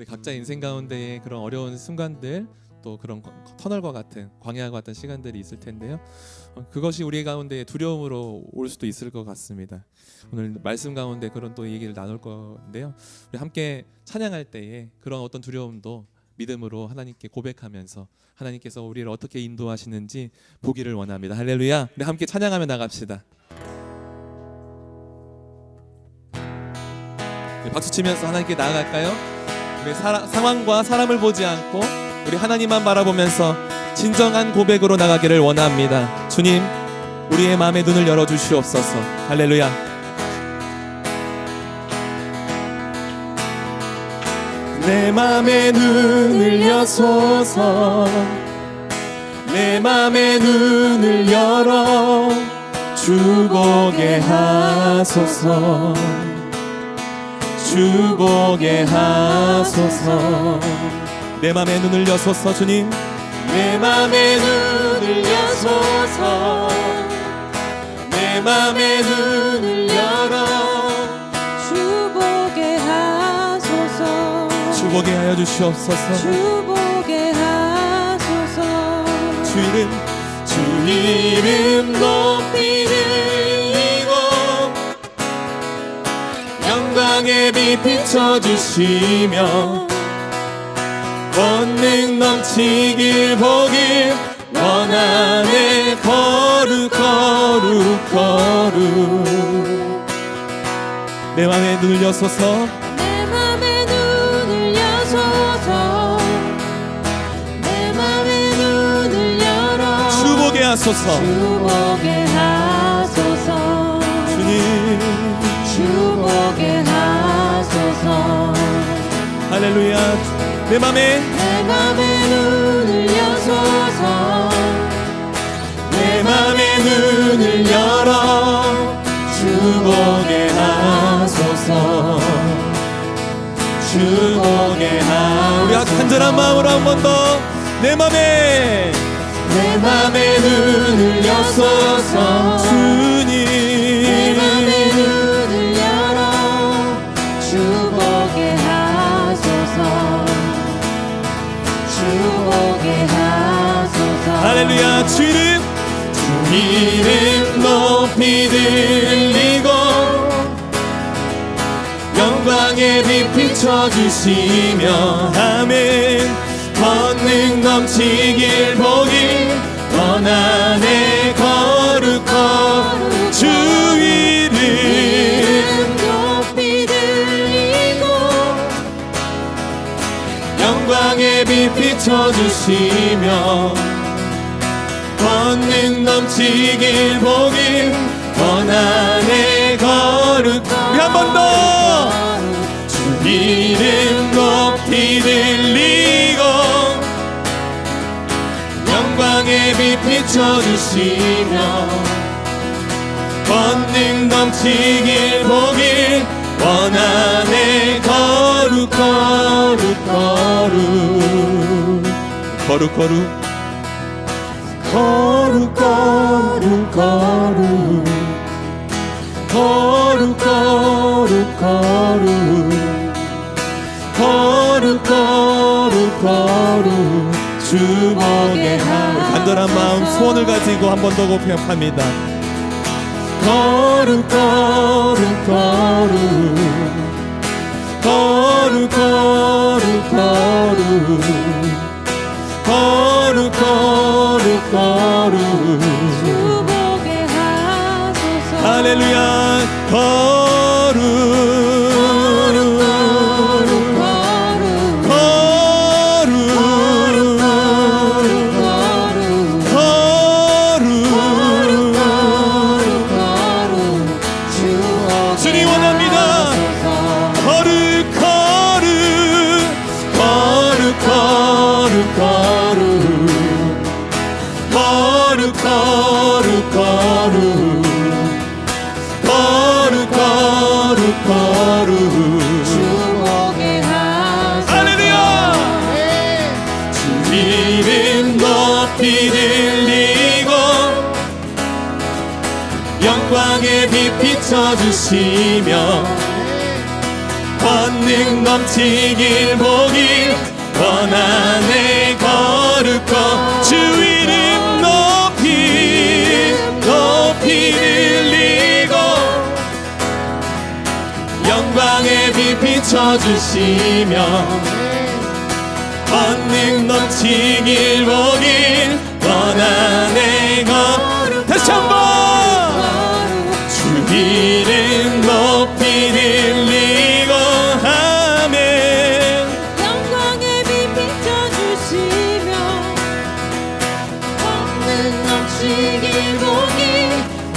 우리 각자 인생 가운데에 그런 어려운 순간들, 또 그런 터널과 같은 광야와 같은 시간들이 있을 텐데요. 그것이 우리 가운데 두려움으로 올 수도 있을 것 같습니다. 오늘 말씀 가운데 그런 또 얘기를 나눌 건데요. 우리 함께 찬양할 때에 그런 어떤 두려움도 믿음으로 하나님께 고백하면서 하나님께서 우리를 어떻게 인도하시는지 보기를 원합니다. 할렐루야. 우리 함께 찬양하며 나갑시다. 박수 치면서 하나님께 나아갈까요? 우리 상황과 사람을 보지 않고 우리 하나님만 바라보면서 진정한 고백으로 나가기를 원합니다. 주님, 우리의 마음의 눈을 열어주시옵소서. 할렐루야. 내 맘의 눈을 여소서. 내 맘의 눈을 열어 주 보게 하소서. 주 보게 하소서. 내 맘의 눈을 여소서. 주님, 내 맘의 눈을 여소서. 내 맘의 눈을 열어 주 보게 하소서. 주 보게 하여 주시옵소서. 주 보게 하소서. 주 이름 높이 들리고 영광의 빛 비춰주시며 권능 넘치길 보길 원하네. 거룩 내 맘의 눈을 여소서. 내 맘의 눈을 여소서. 내 맘의 눈을 열어 주 보게 하소서. 주 보게 하소서. 주님, 주 보게 하소서. 할렐루야. 내 맘의 눈을 여소서. 내 맘의 눈을 열어 주 보게 하소서. 주 보게 하소서. 우리 간절한 마음으로 한 번 더. 내 맘의 눈을 여소서. 주님, 내 맘의 눈을 열어 주 보게 하소서. 주 보게 하소서. 할렐루야. 주 이름 높이 들리고 영광의 빛 비춰주시며 아멘. 권능 넘치길 보길 원하네. 거룩 주 이름 높이 들리고 영광의 빛 비춰주시며 권능 넘치길 보길 원하네. 거룩. 우리 한 번 더. 주 이름 높이 들리고 영광의 빛 비춰주시며 권능 넘치길 보길 원하네. 거룩 거룩 주 보게 하소서. 간절한 마음 소원을 가지고 한 번 더 고백합니다. 거룩 주 보게 하소서. 할렐루야. 거룩 주님 원합니다. 영광의 빛 비춰주시며 권능 넘치길 보길 비춰주시며 권능 넘치길 보길 원하네 것 다시 한번 주 이름 높이 들리고 아멘 영광의 빛 비춰주시며 권능 넘치길 보길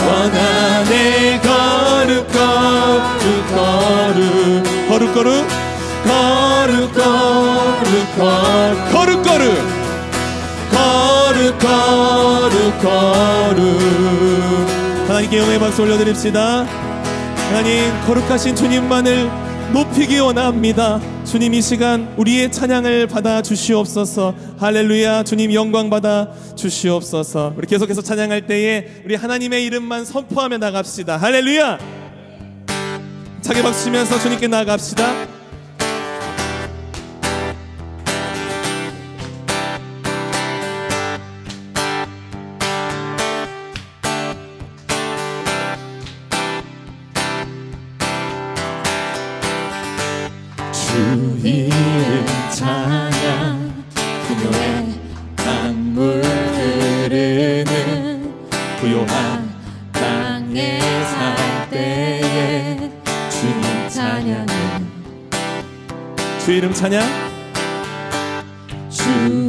원하네 거룩 거룩 거룩 거룩 거룩 거룩 거룩 거룩 거룩 거룩 거룩 거룩 하나님께 영광의 박수 올려드립시다. 하나님 거룩하신 주님만을 높이기 원합니다. 주님 이 시간 우리의 찬양을 받아 주시옵소서. 할렐루야. 주님 영광 받아 주시옵소서. 우리 계속해서 찬양할 때에 우리 하나님의 이름만 선포하며 나갑시다. 할렐루야. 차게 박수 치면서 주님께 나아갑시다. 주 이름 찬양 부요해 강물 흐르는 부요한 땅에 살 때에 주님 찬양은 주 이름 찬양 주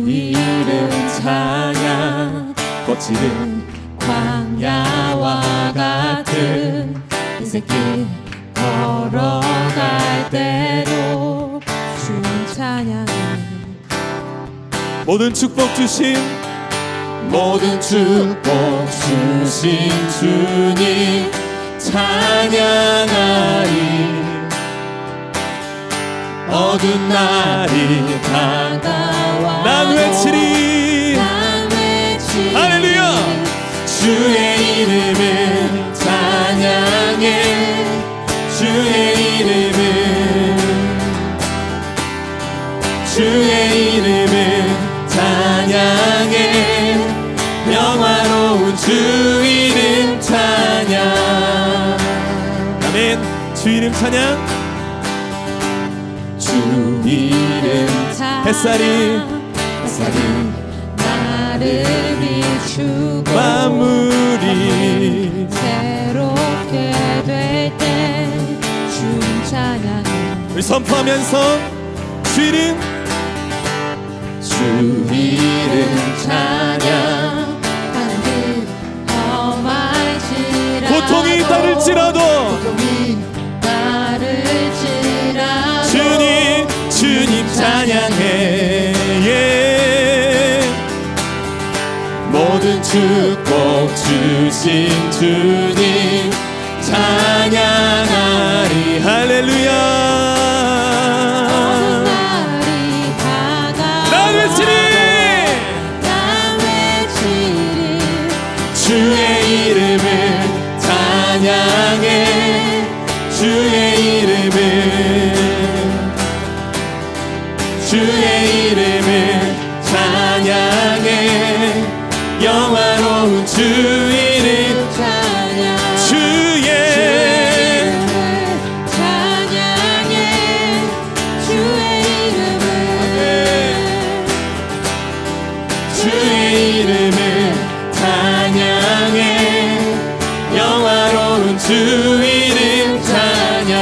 이름 찬양 꽃이른 광야와 같은 인생길 걸어갈 때도 주님 찬양을 모든 축복 주신 주님 찬양하리 어두운 날이 다가와 난 외치리 할렐루야 주의 이름을 찬양해 주의 이름을 찬양해 영화로운 주 이름 찬양 아멘 주 이름 찬양 주 이름 햇살이 나를 비추고 마무리 새롭게 될 때 주님 찬양을 우리 선포하면서 주 이름 찬양 하늘 험할지라도 고통이 따를지라도 주님 찬양해 모든 축복 주신 주님 찬양하리 할렐루야 난 외치리 주의 이름을 찬양해 주의 이름을 찬양해 영화로운 주 이름 주의 찬양해 주의 이름을 찬양해 영화로운 주 이름 찬양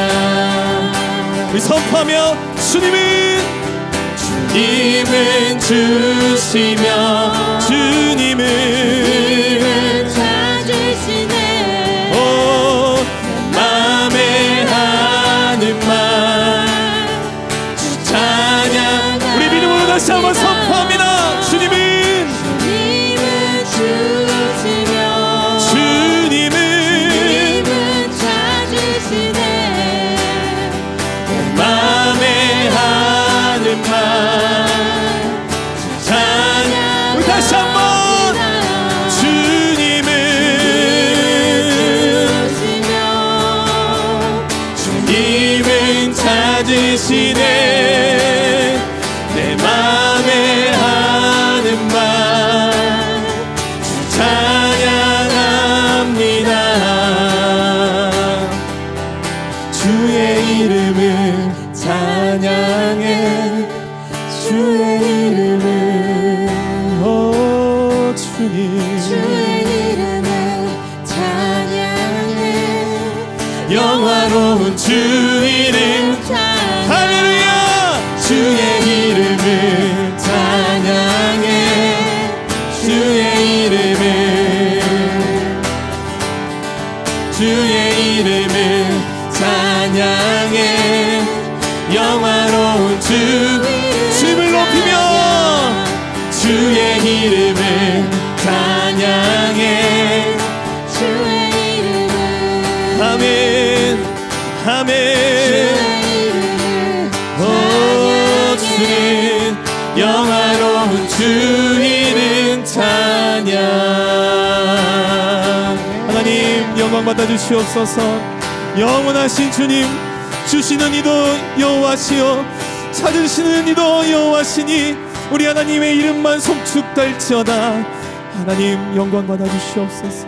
우리 선포하며 주님은 주시며 주님은 찾으시네 맘에 하는 말 찬양 우리 믿음으로 다시 한번 선포합니다. 주님은 주시며 주님은 찾으시네 맘에 하는 말 찬양 우리 다시 한번 주님은 찾으시네 내 맘에 하는 말 찬양합니다. 주의 이름을 찬양 주의 이름을 오 주님 주의 이름을 찬양해 영화로운 주 이름 찬양해 할렐루야 주의 이름을 찬양해 주의 이름을 주의 이름을 찬양해 영화로운 주님을 높이며 주의 이름을 찬양해 주의 이름을 아멘 아멘 오 주님 영화로운 주 이름 찬양 하나님 영광 받아 주시옵소서 영원하신 주님 주시는 이도 여호와시요 찾으시는 이도 여호와시니 우리 하나님의 이름만 송축달지어다 하나님 영광 받아 주시옵소서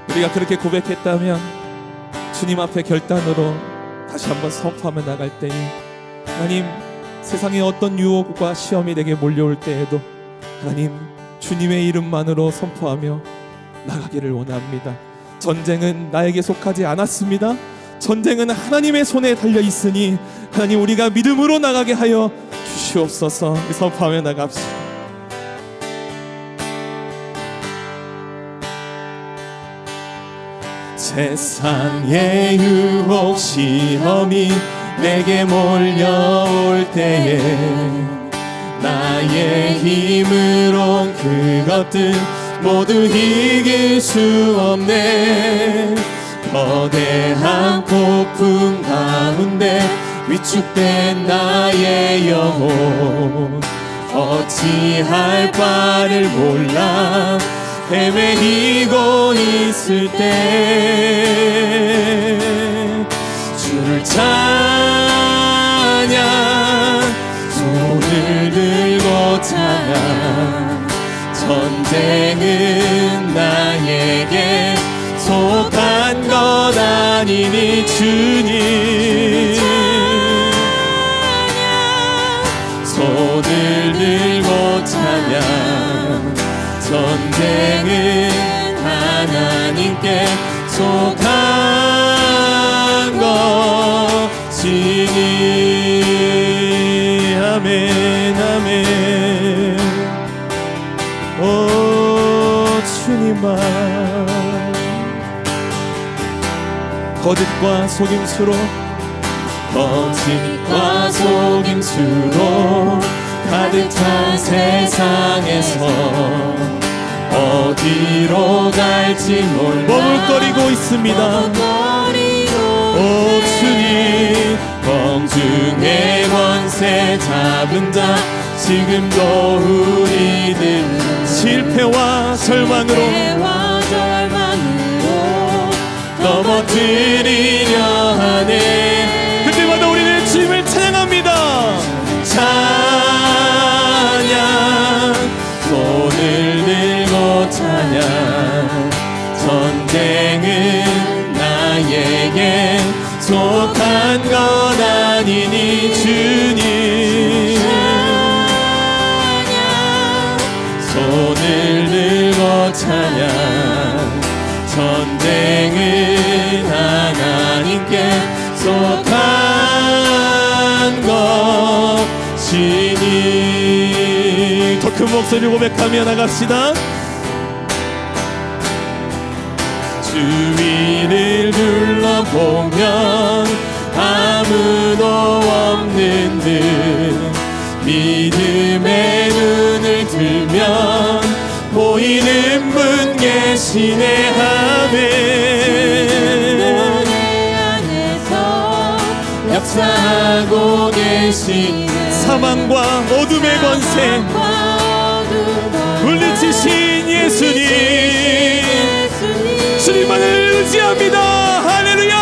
우리가 그렇게 고백했다면 주님 앞에 결단으로 다시 한번 선포하며 나갈 때에 하나님 세상의 어떤 유혹과 시험이 내게 몰려올 때에도 하나님 주님의 이름만으로 선포하며 나가기를 원합니다. 전쟁은 나에게 속하지 않았습니다. 전쟁은 하나님의 손에 달려 있으니 하나님 우리가 믿음으로 나가게 하여 주시옵소서. 선포하며 나갑시다. 세상의 유혹 시험이 내게 몰려올 때에 나의 힘으론 그것들 모두 이길 수 없네 거대한 폭풍 가운데 위축된 나의 영혼 어찌할 바를 몰라 헤매이고 있을 때 주를 찬양 손을 들고 찬양 전쟁은 나에게 속한 것 아니니 주님 손을 들고 찬양 전쟁은 하나님께 속한 것이니 아멘 아멘 오 주님아 거짓과 속임수로 가득 찬 세상에서 어디로 갈지 몰라 머물거리고 있습니다. 오 주님 공중의 권세 잡은 자 지금도 우리들 실패와 절망으로 넘어뜨리려 하네 그때마다 우리는 주님을 찬양합니다. 찬양 손을 들고 찬양 전쟁은 나에게 속한 것 아니니 주님 손을 들고 찬양 전쟁은 하나님께 속한 것이니 더 큰 목소리로 고백하며 나갑시다. 주위를 둘러보면 아무도 없는 듯 믿음의 눈을 들면 보이는 분 계시네 아멘 역사하고 계신 사망과 어둠의 권세 물리치신 예수님 주님만을 의지합니다. 할렐루야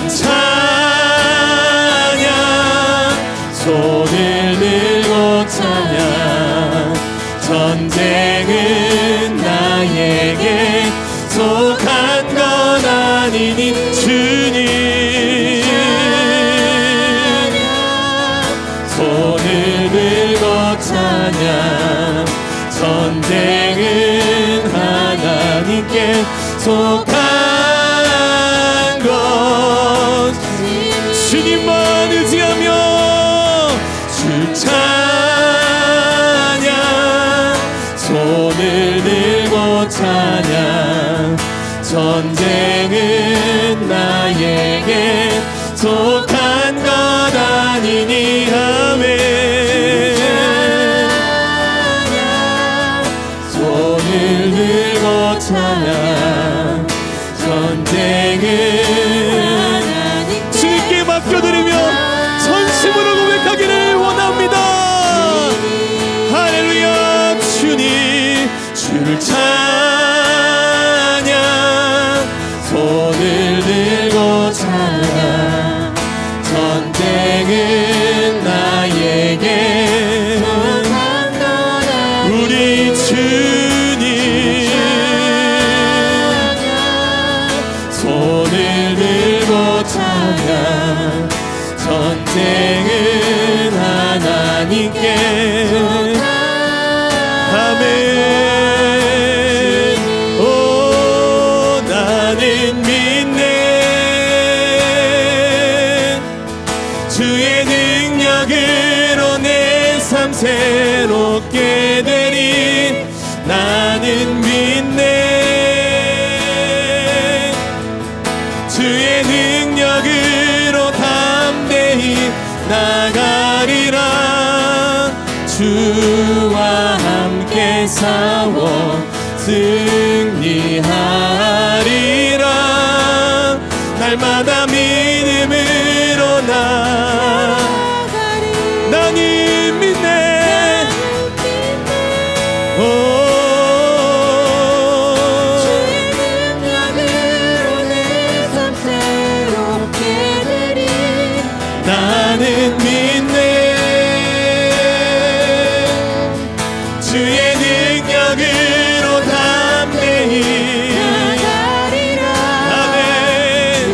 찬양 손을 들고 찬양 전쟁은 속한 것 주님만 의지하며 주 찬양 손을 들고 찬양 전쟁은 나에게 속한 것 아니니 아멘 손을 들고 찬양 전쟁은 주님께 맡겨드리며 전심으로 고백하기를 원합니다. 할렐루야 주님 주를 찬양 손을 들고 찬양 전쟁은 나에게 우리 주님 손을 들고 찬양 전쟁은 하나님께 아멘 오 나는 믿네 주의 능력으로 내 삶 새롭게 되리 나는 믿네 주의 능력으로 담대히 나가리라 주와 함께 싸워 승리하리라 날마다 믿음으로 나는 믿네 오 주의 능력으로 내 삶 새롭게 되리 나는 믿네 주의 능력으로 담대히 나가리라 아멘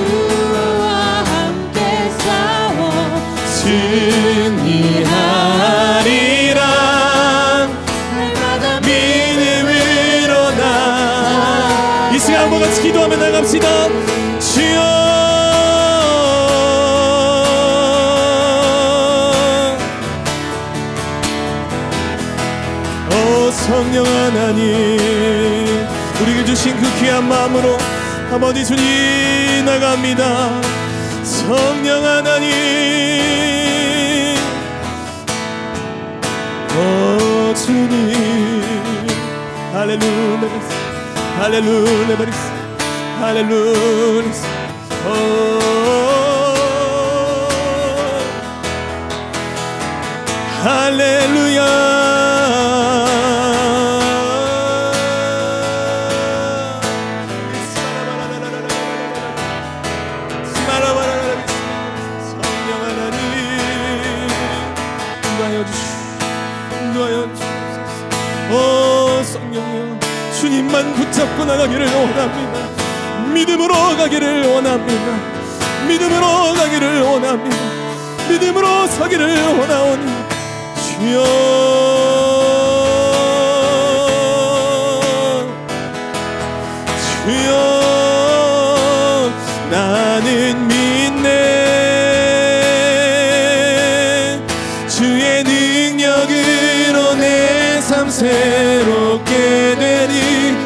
주와 함께 싸워 승리하리라 날마다 믿음으로 이 시간 한번 같이 기도하며 나갑시다. 주여 오 성령 하나님 우리에게 주신 그 귀한 마음으로 아버지 주님 나갑니다. 성령 하나님 오 주님 할렐루야 할렐루야 할렐루야 오 할렐루야 성령 하나님 인도하여 주옵소서. 오 성령이여 주님만 붙잡고 나가기를 원합니다. 믿음으로 가기를 원합니다. 믿음으로 가기를 원합니다. 믿음으로 서기를 원하오니 주여 주여 나는 믿네 주의 능력으로 내 삶 새롭게 되리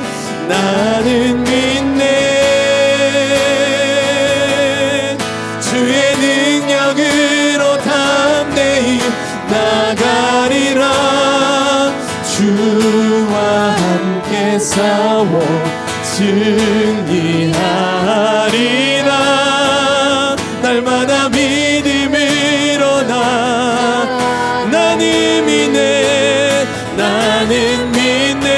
나는 믿네 주의 능력으로 담대히 나가리라 주와 함께 싸워 승리하리라 날마다 믿음으로 나는 믿네 나는 믿네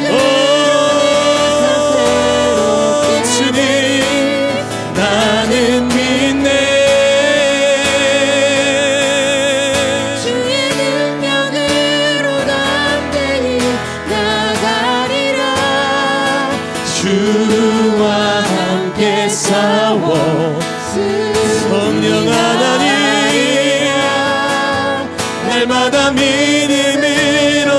오 주님 나는 믿네 주의 능력으로 담대히 나가리라 주와 함께 싸워 성령 하나님 날마다 믿음으로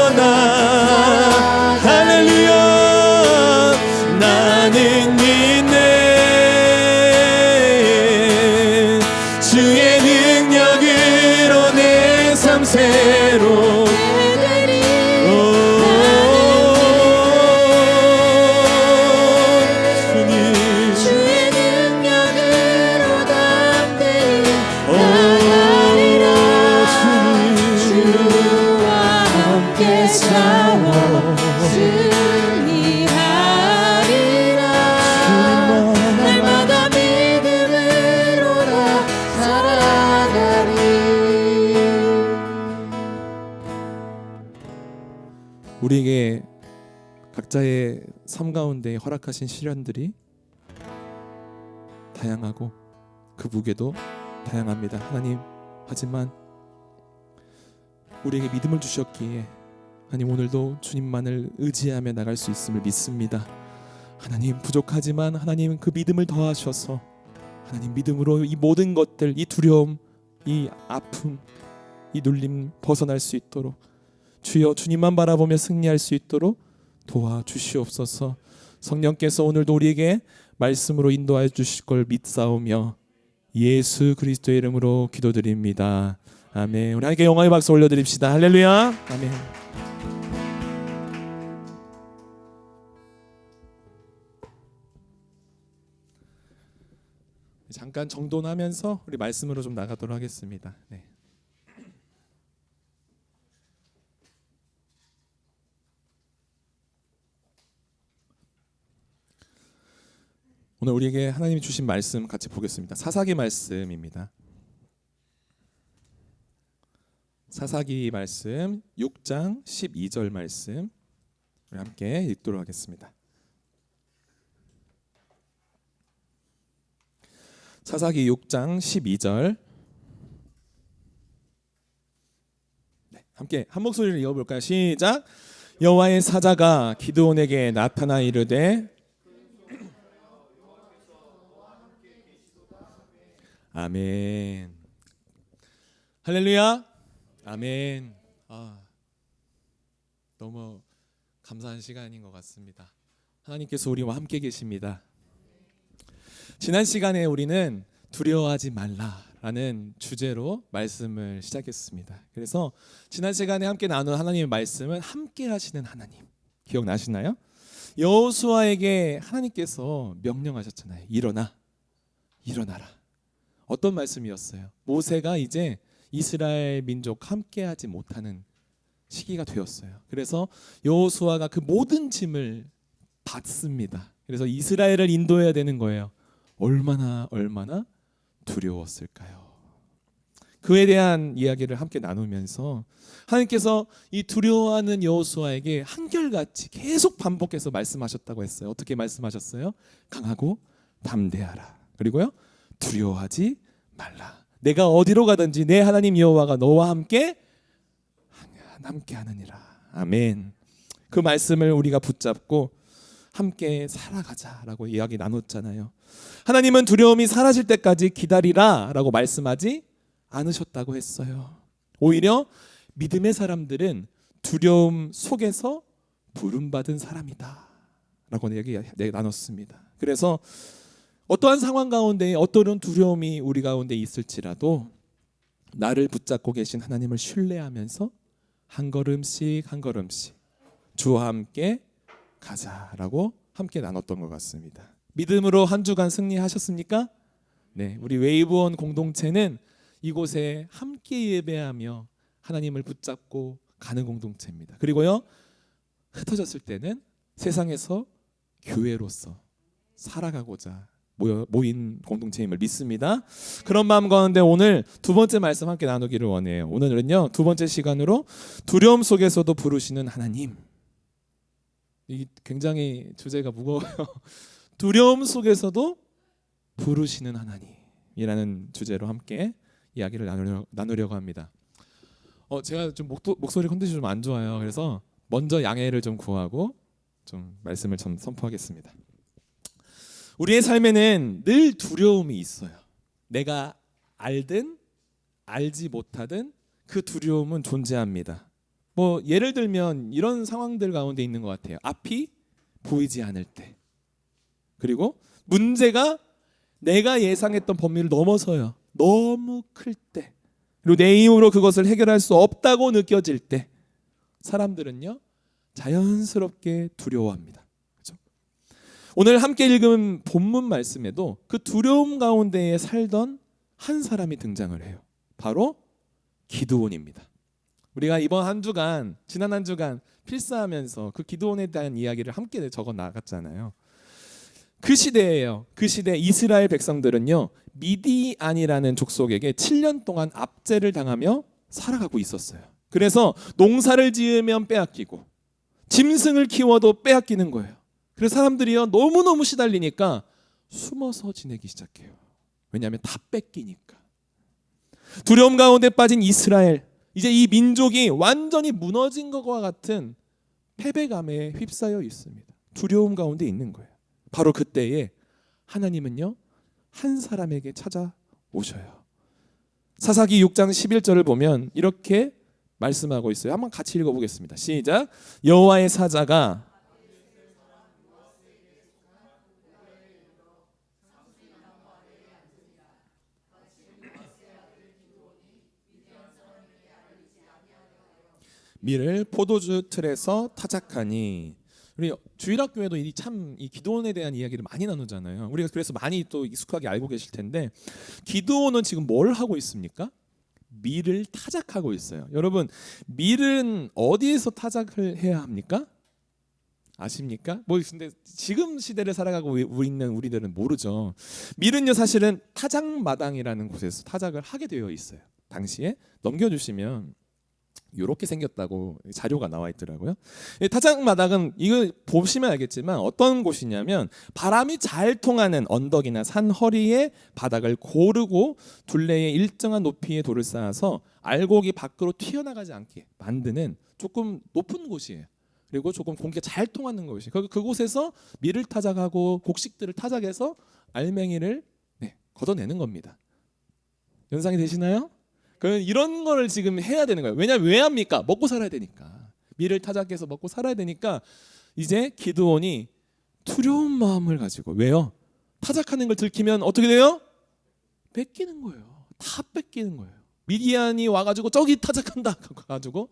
싸워 승리하리라. 날마다 믿음으로 나 살아가리. 우리에게 각자의 삶 가운데 허락하신 시련들이 다양하고 그 무게도 다양합니다. 하나님, 하지만 우리에게 믿음을 주셨기에 하나님 오늘도 주님만을 의지하며 나갈 수 있음을 믿습니다. 하나님, 부족하지만 하나님 그 믿음을 더하셔서 하나님 믿음으로 이 모든 것들, 이 두려움, 이 아픔, 이 눌림 벗어날 수 있도록 주여 주님만 바라보며 승리할 수 있도록 도와주시옵소서. 성령께서 오늘도 우리에게 말씀으로 인도하여 주실 걸 믿사오며 예수 그리스도의 이름으로 기도드립니다. 아멘. 우리 함께 영광의 박수 올려드립시다. 할렐루야. 아멘. 잠깐 정돈하면서 우리 말씀으로 좀 나가도록 하겠습니다. 네. 오늘 우리에게 하나님이 주신 말씀 같이 보겠습니다. 사사기 말씀입니다. 사사기 말씀 6장 12절 말씀 우리 함께 읽도록 하겠습니다. 사사기 6장 12절 네, 함께 한 목소리를 읽어볼까요? 시작. 여호와의 사자가 기드온에게 나타나 이르되 아멘. 할렐루야. 아멘. 너무 감사한 시간인 것 같습니다. 하나님께서 우리와 함께 계십니다. 지난 시간에 우리는 두려워하지 말라라는 주제로 말씀을 시작했습니다. 그래서 지난 시간에 함께 나눈 하나님의 말씀은 함께 하시는 하나님. 기억나시나요? 여호수아에게 하나님께서 명령하셨잖아요. 일어나라. 어떤 말씀이었어요? 모세가 이제 이스라엘 민족 함께하지 못하는 시기가 되었어요. 그래서 여호수아가 그 모든 짐을 받습니다. 그래서 이스라엘을 인도해야 되는 거예요. 얼마나 두려웠을까요? 그에 대한 이야기를 함께 나누면서 하나님께서 이 두려워하는 여호수아에게 한결같이 계속 반복해서 말씀하셨다고 했어요. 어떻게 말씀하셨어요? 강하고 담대하라. 그리고요, 두려워하지 말라. 내가 어디로 가든지 내 하나님 여호와가 너와 함께 하느니라. 아멘. 그 말씀을 우리가 붙잡고 함께 살아가자라고 이야기 나눴잖아요. 하나님은 두려움이 사라질 때까지 기다리라라고 말씀하지 않으셨다고 했어요. 오히려 믿음의 사람들은 두려움 속에서 부름받은 사람이다라고 이야기 나눴습니다. 그래서 어떠한 상황 가운데 어떠한 두려움이 우리 가운데 있을지라도 나를 붙잡고 계신 하나님을 신뢰하면서 한 걸음씩 주와 함께 가자라고 함께 나눴던 것 같습니다. 믿음으로 한 주간 승리하셨습니까? 네, 우리 웨이브원 공동체는 이곳에 함께 예배하며 하나님을 붙잡고 가는 공동체입니다. 그리고요, 흩어졌을 때는 세상에서 교회로서 살아가고자 모인 공동체임을 믿습니다. 그런 마음 가운데 오늘 두 번째 말씀 함께 나누기를 원해요. 오늘은요, 두 번째 시간으로 두려움 속에서도 부르시는 하나님. 이 굉장히 주제가 무거워요. 두려움 속에서도 부르시는 하나님이라는 주제로 함께 이야기를 나누려고 합니다. 제가 좀 목소리 컨디션이 좀 안 좋아요. 그래서 먼저 양해를 좀 구하고 좀 말씀을 좀 선포하겠습니다. 우리의 삶에는 늘 두려움이 있어요. 내가 알든 알지 못하든 그 두려움은 존재합니다. 예를 들면 이런 상황들 가운데 있는 것 같아요. 앞이 보이지 않을 때, 그리고 문제가 내가 예상했던 범위를 넘어서요. 너무 클 때, 그리고 내 힘으로 그것을 해결할 수 없다고 느껴질 때 사람들은요, 자연스럽게 두려워합니다. 오늘 함께 읽은 본문 말씀에도 그 두려움 가운데에 살던 한 사람이 등장을 해요. 바로 기드온입니다. 우리가 이번 한 주간, 지난 한 주간 필사하면서 그 기드온에 대한 이야기를 함께 적어 나갔잖아요. 그 시대예요. 그 시대 이스라엘 백성들은요, 미디안이라는 족속에게 7년 동안 압제를 당하며 살아가고 있었어요. 그래서 농사를 지으면 빼앗기고 짐승을 키워도 빼앗기는 거예요. 그래서 사람들이요, 너무너무 시달리니까 숨어서 지내기 시작해요. 왜냐하면 다 뺏기니까. 두려움 가운데 빠진 이스라엘, 이제 이 민족이 완전히 무너진 것과 같은 패배감에 휩싸여 있습니다. 두려움 가운데 있는 거예요. 바로 그때에 하나님은요, 한 사람에게 찾아오셔요. 사사기 6장 11절을 보면 이렇게 말씀하고 있어요. 한번 같이 읽어보겠습니다. 시작. 여호와의 사자가 밀을 포도주 틀에서 타작하니. 우리 주일학교에도 이 기드온에 대한 이야기를 많이 나누잖아요. 우리가 그래서 많이 또 익숙하게 알고 계실 텐데, 기드온은 지금 뭘 하고 있습니까? 밀을 타작하고 있어요. 여러분, 밀은 어디에서 타작을 해야 합니까? 아십니까? 뭐 근데 지금 시대를 살아가고 있는 우리들은 모르죠. 밀은요, 사실은 타작마당이라는 곳에서 타작을 하게 되어 있어요. 당시에 넘겨주시면 이렇게 생겼다고 자료가 나와 있더라고요. 타작마당은 이거 보시면 알겠지만 어떤 곳이냐면, 바람이 잘 통하는 언덕이나 산 허리에 바닥을 고르고 둘레에 일정한 높이의 돌을 쌓아서 알곡이 밖으로 튀어나가지 않게 만드는 조금 높은 곳이에요. 그리고 조금 공기가 잘 통하는 곳이. 그곳에서 밀을 타작하고 곡식들을 타작해서 알맹이를 걷어내는 겁니다. 연상이 되시나요? 이런 거를 지금 해야 되는 거예요. 왜 합니까? 먹고 살아야 되니까. 밀을 타작해서 먹고 살아야 되니까 이제 기드온이 두려운 마음을 가지고, 왜요? 타작하는 걸 들키면 어떻게 돼요? 뺏기는 거예요. 다 뺏기는 거예요. 미디안이 와가지고 저기 타작한다 가지고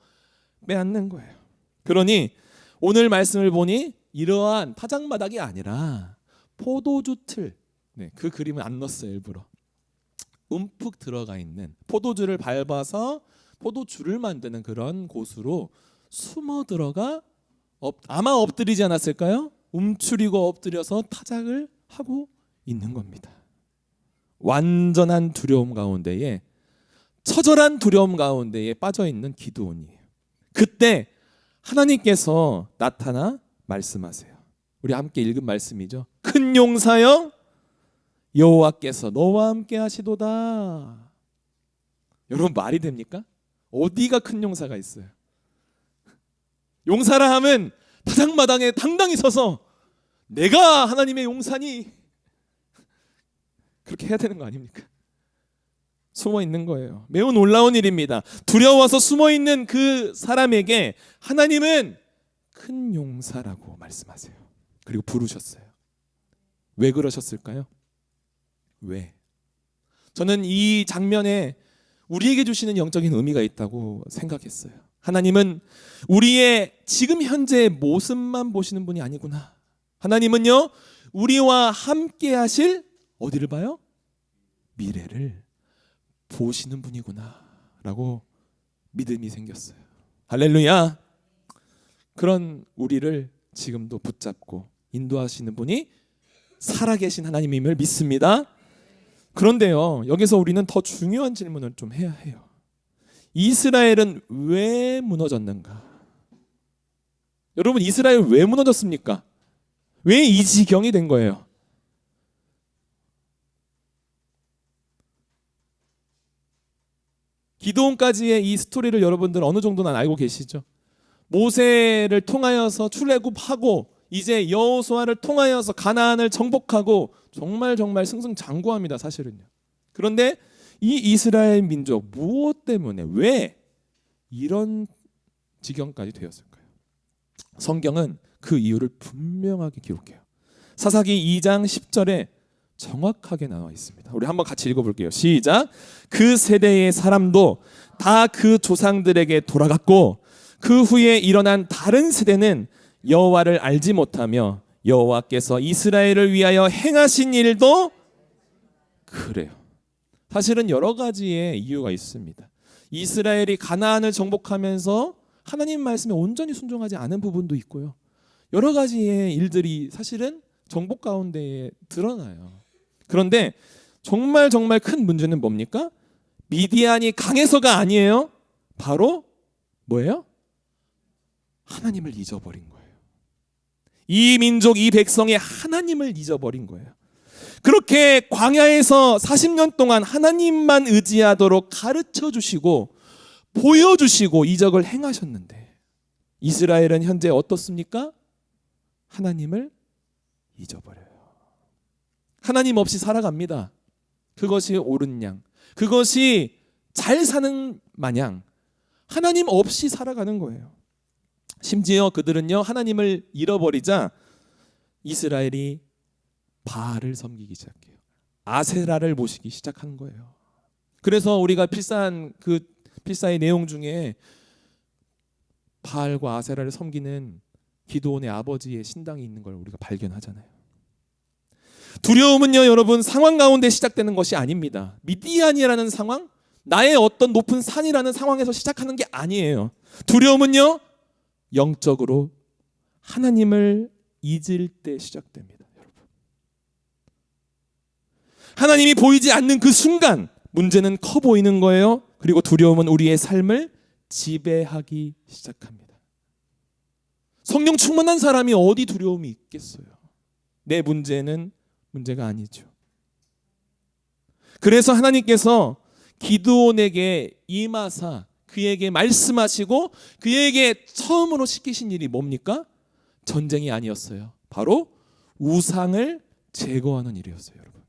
빼앗는 거예요. 그러니 오늘 말씀을 보니 이러한 타작마당이 아니라 포도주 틀, 그 그림을 안 넣었어요, 일부러. 움푹 들어가 있는 포도주를 밟아서 포도주를 만드는 그런 곳으로 숨어 들어가 아마 엎드리지 않았을까요? 움츠리고 엎드려서 타작을 하고 있는 겁니다. 완전한 두려움 가운데에, 처절한 두려움 가운데에 빠져 있는 기드온이에요. 그때 하나님께서 나타나 말씀하세요. 우리 함께 읽은 말씀이죠. 큰 용사여, 여호와께서 너와 함께 하시도다. 여러분, 말이 됩니까? 어디가 큰 용사가 있어요? 용사라 함은 타작마당에 당당히 서서 내가 하나님의 용사니, 그렇게 해야 되는 거 아닙니까? 숨어 있는 거예요. 매우 놀라운 일입니다. 두려워서 숨어 있는 그 사람에게 하나님은 큰 용사라고 말씀하세요. 그리고 부르셨어요. 왜 그러셨을까요? 왜? 저는 이 장면에 우리에게 주시는 영적인 의미가 있다고 생각했어요. 하나님은 우리의 지금 현재의 모습만 보시는 분이 아니구나. 하나님은요, 우리와 함께 하실, 어디를 봐요? 미래를 보시는 분이구나 라고 믿음이 생겼어요. 할렐루야. 그런 우리를 지금도 붙잡고 인도하시는 분이 살아계신 하나님임을 믿습니다. 그런데요, 여기서 우리는 더 중요한 질문을 좀 해야 해요. 이스라엘은 왜 무너졌는가? 여러분, 이스라엘 왜 무너졌습니까? 왜 이 지경이 된 거예요? 기드온까지의 이 스토리를 여러분들 어느 정도는 알고 계시죠? 모세를 통하여서 출애굽하고 이제 여호수아를 통하여서 가나안을 정복하고 정말 승승장구합니다, 사실은요. 그런데 이 이스라엘 민족, 무엇 때문에, 왜 이런 지경까지 되었을까요? 성경은 그 이유를 분명하게 기록해요. 사사기 2장 10절에 정확하게 나와 있습니다. 우리 한번 같이 읽어볼게요. 시작. 그 세대의 사람도 다 그 조상들에게 돌아갔고 그 후에 일어난 다른 세대는 여호와를 알지 못하며 여호와께서 이스라엘을 위하여 행하신 일도 그래요. 사실은 여러 가지의 이유가 있습니다. 이스라엘이 가나안을 정복하면서 하나님 말씀에 온전히 순종하지 않은 부분도 있고요. 여러 가지의 일들이 사실은 정복 가운데 드러나요. 그런데 정말 큰 문제는 뭡니까? 미디안이 강해서가 아니에요. 바로 뭐예요? 하나님을 잊어버린 거예요. 이 민족, 이 백성이 하나님을 잊어버린 거예요. 그렇게 광야에서 40년 동안 하나님만 의지하도록 가르쳐 주시고 보여주시고 이적을 행하셨는데 이스라엘은 현재 어떻습니까? 하나님을 잊어버려요. 하나님 없이 살아갑니다. 그것이 옳은 양, 그것이 잘 사는 마냥 하나님 없이 살아가는 거예요. 심지어 그들은요, 하나님을 잃어버리자 이스라엘이 바알을 섬기기 시작해요. 아세라를 모시기 시작하는 거예요. 그래서 우리가 필사의 내용 중에 바알과 아세라를 섬기는 기드온의 아버지의 신당이 있는 걸 우리가 발견하잖아요. 두려움은요, 여러분, 상황 가운데 시작되는 것이 아닙니다. 미디안이라는 상황, 나의 어떤 높은 산이라는 상황에서 시작하는 게 아니에요. 두려움은요, 영적으로 하나님을 잊을 때 시작됩니다. 여러분, 하나님이 보이지 않는 그 순간 문제는 커 보이는 거예요. 그리고 두려움은 우리의 삶을 지배하기 시작합니다. 성령 충만한 사람이 어디 두려움이 있겠어요? 내 문제는 문제가 아니죠. 그래서 하나님께서 기드온에게 임하사 그에게 말씀하시고 그에게 처음으로 시키신 일이 뭡니까? 전쟁이 아니었어요. 바로 우상을 제거하는 일이었어요, 여러분.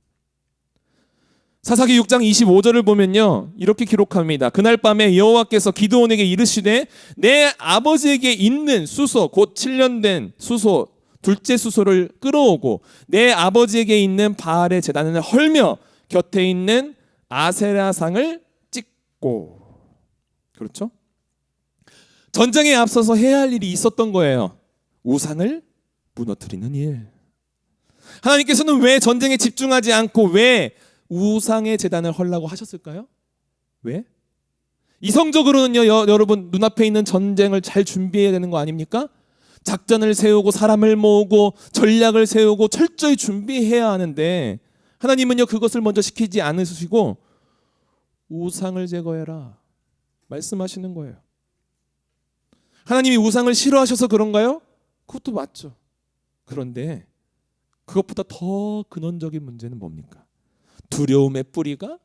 사사기 6장 25절을 보면요, 이렇게 기록합니다. 그날 밤에 여호와께서 기드온에게 이르시되 내 아버지에게 있는 수소 곧 7년 된 수소 둘째 수소를 끌어오고 내 아버지에게 있는 바알의 제단을 헐며 곁에 있는 아세라상을 찍고. 그렇죠? 전쟁에 앞서서 해야 할 일이 있었던 거예요. 우상을 무너뜨리는 일. 하나님께서는 왜 전쟁에 집중하지 않고 왜 우상의 제단을 헐라고 하셨을까요? 왜? 이성적으로는요, 여러분, 눈앞에 있는 전쟁을 잘 준비해야 되는 거 아닙니까? 작전을 세우고 사람을 모으고 전략을 세우고 철저히 준비해야 하는데 하나님은요, 그것을 먼저 시키지 않으시고 우상을 제거해라 말씀하시는 거예요. 하나님이 우상을 싫어하셔서 그런가요? 그것도 맞죠. 그런데 그것보다 더 근원적인 문제는 뭡니까? 두려움의 뿌리가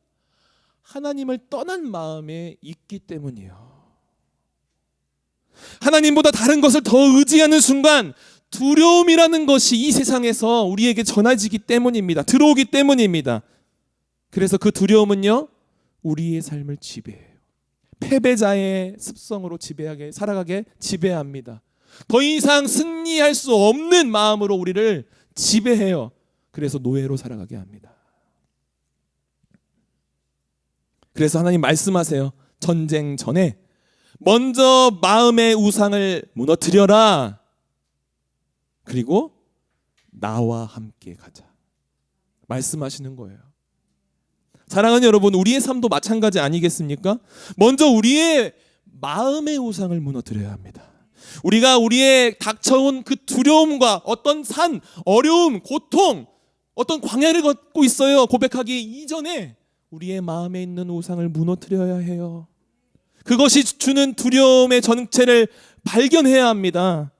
하나님을 떠난 마음에 있기 때문이에요. 하나님보다 다른 것을 더 의지하는 순간 두려움이라는 것이 이 세상에서 우리에게 전해지기 때문입니다. 들어오기 때문입니다. 그래서 그 두려움은요, 우리의 삶을 지배해요. 패배자의 습성으로 살아가게 지배합니다. 더 이상 승리할 수 없는 마음으로 우리를 지배해요. 그래서 노예로 살아가게 합니다. 그래서 하나님 말씀하세요. 전쟁 전에 먼저 마음의 우상을 무너뜨려라. 그리고 나와 함께 가자. 말씀하시는 거예요. 사랑하는 여러분, 우리의 삶도 마찬가지 아니겠습니까? 먼저 우리의 마음의 우상을 무너뜨려야 합니다. 우리가 우리의 닥쳐온 그 두려움과 어떤 산, 어려움, 고통, 어떤 광야를 걷고 있어요. 고백하기 이전에 우리의 마음에 있는 우상을 무너뜨려야 해요. 그것이 주는 두려움의 정체를 발견해야 합니다.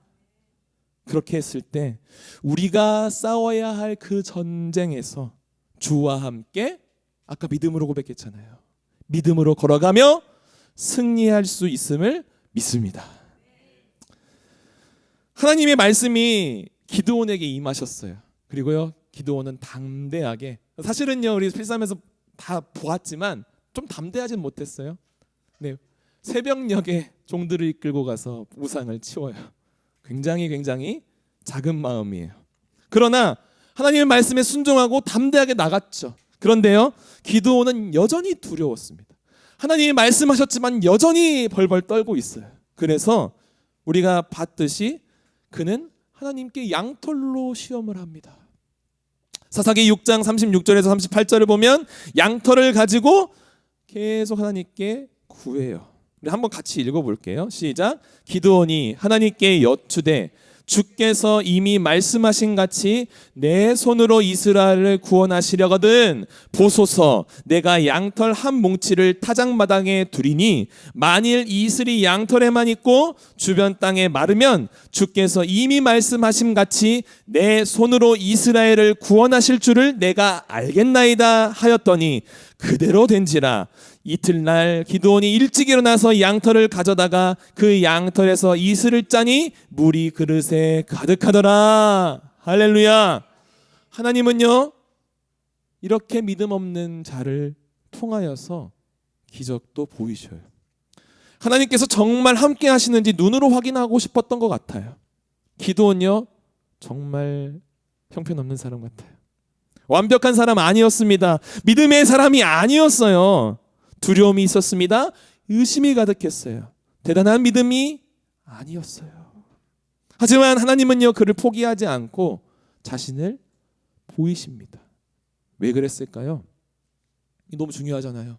그렇게 했을 때 우리가 싸워야 할 그 전쟁에서 주와 함께, 아까 믿음으로 고백했잖아요, 믿음으로 걸어가며 승리할 수 있음을 믿습니다. 하나님의 말씀이 기드온에게 임하셨어요. 그리고요, 기드온은 담대하게, 사실은요, 우리 필삼에서 다 보았지만 좀 담대하진 못했어요. 네, 새벽녘에 종들을 이끌고 가서 우상을 치워요. 굉장히 작은 마음이에요. 그러나 하나님의 말씀에 순종하고 담대하게 나갔죠. 그런데요, 기드온은 여전히 두려웠습니다. 하나님이 말씀하셨지만 여전히 벌벌 떨고 있어요. 그래서 우리가 봤듯이 그는 하나님께 양털로 시험을 합니다. 사사기 6장 36절에서 38절을 보면 양털을 가지고 계속 하나님께 구해요. 우리 한번 같이 읽어볼게요. 시작. 기드온이 하나님께 여쭈되 주께서 이미 말씀하신 같이 내 손으로 이스라엘을 구원하시려거든 보소서. 내가 양털 한 뭉치를 타작마당에 두리니 만일 이슬이 양털에만 있고 주변 땅에 마르면 주께서 이미 말씀하신 같이 내 손으로 이스라엘을 구원하실 줄을 내가 알겠나이다 하였더니 그대로 된지라. 이틀날 기드온이 일찍 일어나서 양털을 가져다가 그 양털에서 이슬을 짜니 물이 그릇에 가득하더라. 할렐루야. 하나님은요 이렇게 믿음 없는 자를 통하여서 기적도 보이셔요. 하나님께서 정말 함께 하시는지 눈으로 확인하고 싶었던 것 같아요. 기드온요 정말 형편없는 사람 같아요. 완벽한 사람 아니었습니다. 믿음의 사람이 아니었어요. 두려움이 있었습니다. 의심이 가득했어요. 대단한 믿음이 아니었어요. 하지만 하나님은요 그를 포기하지 않고 자신을 보이십니다. 왜 그랬을까요? 너무 중요하잖아요.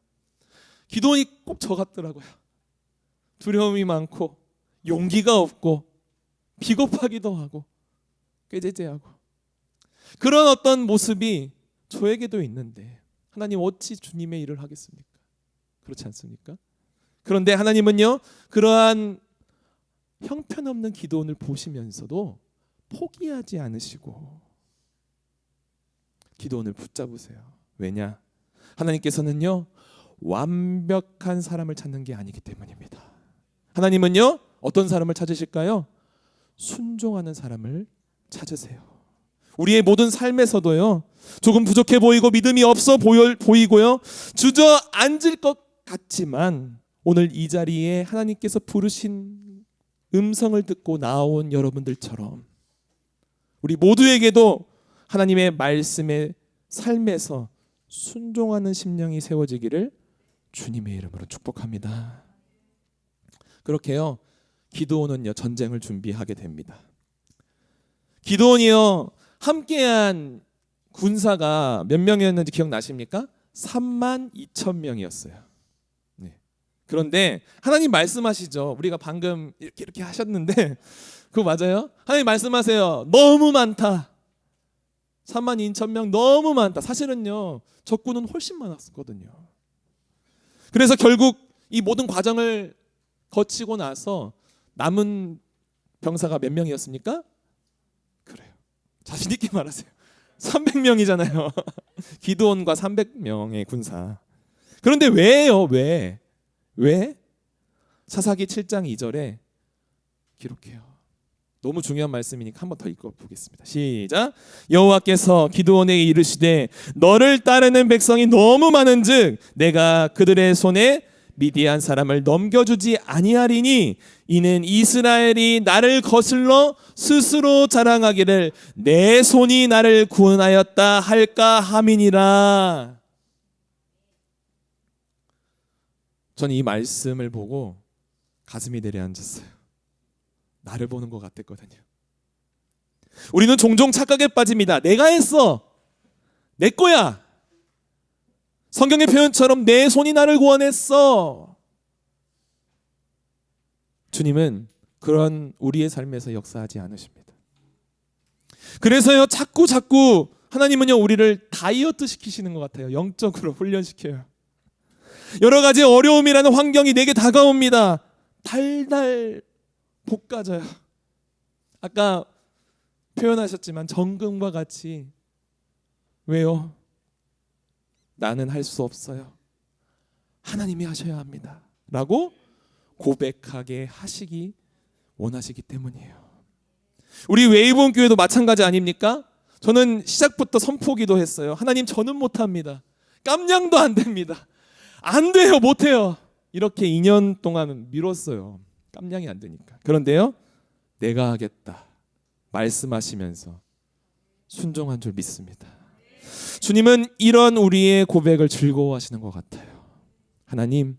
기도원이 꼭 저 같더라고요. 두려움이 많고 용기가 없고 비겁하기도 하고 꾀죄죄하고 그런 어떤 모습이 저에게도 있는데 하나님 어찌 주님의 일을 하겠습니까? 그렇지 않습니까? 그런데 하나님은요 그러한 형편없는 기도원을 보시면서도 포기하지 않으시고 기도원을 붙잡으세요. 왜냐? 하나님께서는요 완벽한 사람을 찾는 게 아니기 때문입니다. 하나님은요 어떤 사람을 찾으실까요? 순종하는 사람을 찾으세요. 우리의 모든 삶에서도요 조금 부족해 보이고 믿음이 없어 보이고요 주저앉을 것 같지만 오늘 이 자리에 하나님께서 부르신 음성을 듣고 나온 여러분들처럼 우리 모두에게도 하나님의 말씀의 삶에서 순종하는 심령이 세워지기를 주님의 이름으로 축복합니다. 그렇게요 기드온은요 전쟁을 준비하게 됩니다. 기드온이요 함께한 군사가 몇 명이었는지 기억나십니까? 32,000명이었어요. 네. 그런데 하나님 말씀하시죠. 우리가 방금 이렇게 하셨는데 그거 맞아요? 하나님 말씀하세요. 너무 많다. 32,000명 너무 많다. 사실은요 적군은 훨씬 많았거든요. 그래서 결국 이 모든 과정을 거치고 나서 남은 병사가 몇 명이었습니까? 그래요. 자신 있게 말하세요. 300명이잖아요. 기드온과 300명의 군사. 그런데 왜요? 왜? 사사기 7장 2절에 기록해요. 너무 중요한 말씀이니까 한번 더 읽어보겠습니다. 시작. 여호와께서 기드온에게 이르시되 너를 따르는 백성이 너무 많은즉 내가 그들의 손에 미디안 사람을 넘겨주지 아니하리니 이는 이스라엘이 나를 거슬러 스스로 자랑하기를 내 손이 나를 구원하였다 할까 함이니라. 저는 이 말씀을 보고 가슴이 내려앉았어요. 나를 보는 것 같았거든요. 우리는 종종 착각에 빠집니다. 내가 했어. 내 거야. 성경의 표현처럼 내 손이 나를 구원했어. 주님은 그런 우리의 삶에서 역사하지 않으십니다. 그래서요 자꾸 하나님은요 우리를 다이어트 시키시는 것 같아요. 영적으로 훈련시켜요. 여러 가지 어려움이라는 환경이 내게 다가옵니다. 달달 볶아져요. 아까 표현하셨지만 정금과 같이. 왜요? 나는 할 수 없어요. 하나님이 하셔야 합니다. 라고 고백하게 하시기 원하시기 때문이에요. 우리 웨이브온 교회도 마찬가지 아닙니까? 저는 시작부터 선포기도 했어요. 하나님 저는 못합니다. 깜냥도 안 됩니다. 안 돼요. 못해요. 이렇게 2년 동안 미뤘어요. 깜냥이 안 되니까. 그런데요 내가 하겠다 말씀하시면서 순종한 줄 믿습니다. 주님은 이런 우리의 고백을 즐거워하시는 것 같아요. 하나님,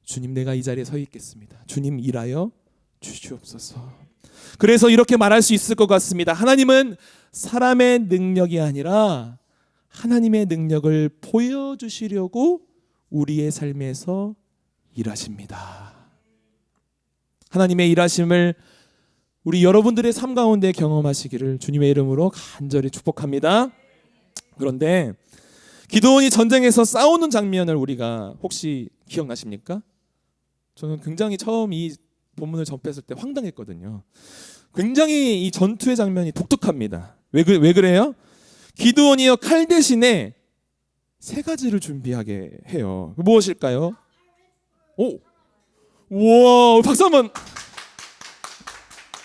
주님 내가 이 자리에 서 있겠습니다. 주님 일하여 주시옵소서. 그래서 이렇게 말할 수 있을 것 같습니다. 하나님은 사람의 능력이 아니라 하나님의 능력을 보여주시려고 우리의 삶에서 일하십니다. 하나님의 일하심을 우리 여러분들의 삶 가운데 경험하시기를 주님의 이름으로 간절히 축복합니다. 그런데 기드온이 전쟁에서 싸우는 장면을 우리가 혹시 기억나십니까? 저는 굉장히 처음 이 본문을 접했을 때 황당했거든요. 굉장히 이 전투의 장면이 독특합니다. 왜 그래요? 기드온이요 칼 대신에 세 가지를 준비하게 해요. 무엇일까요? 오, 우와, 박수 한번.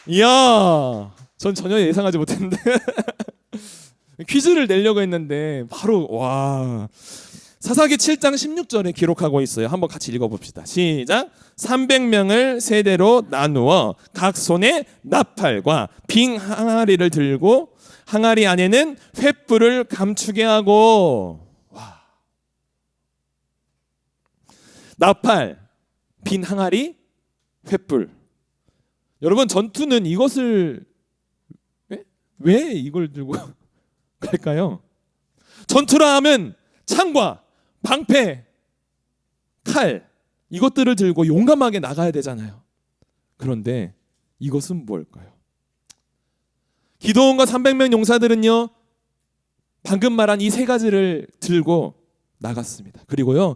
이야, 전 전혀 예상하지 못했는데 퀴즈를 내려고 했는데 바로 와. 사사기 7장 16절에 기록하고 있어요. 한번 같이 읽어봅시다. 시작. 300명을 세대로 나누어 각 손에 나팔과 빙 항아리를 들고 항아리 안에는 횃불을 감추게 하고. 와. 나팔, 빈 항아리, 횃불. 여러분, 전투는 이것을 왜 이걸 들고 갈까요? 전투라 하면 창과 방패, 칼, 이것들을 들고 용감하게 나가야 되잖아요. 그런데 이것은 뭘까요? 기드온과 300명 용사들은요, 방금 말한 이 세 가지를 들고 나갔습니다. 그리고요,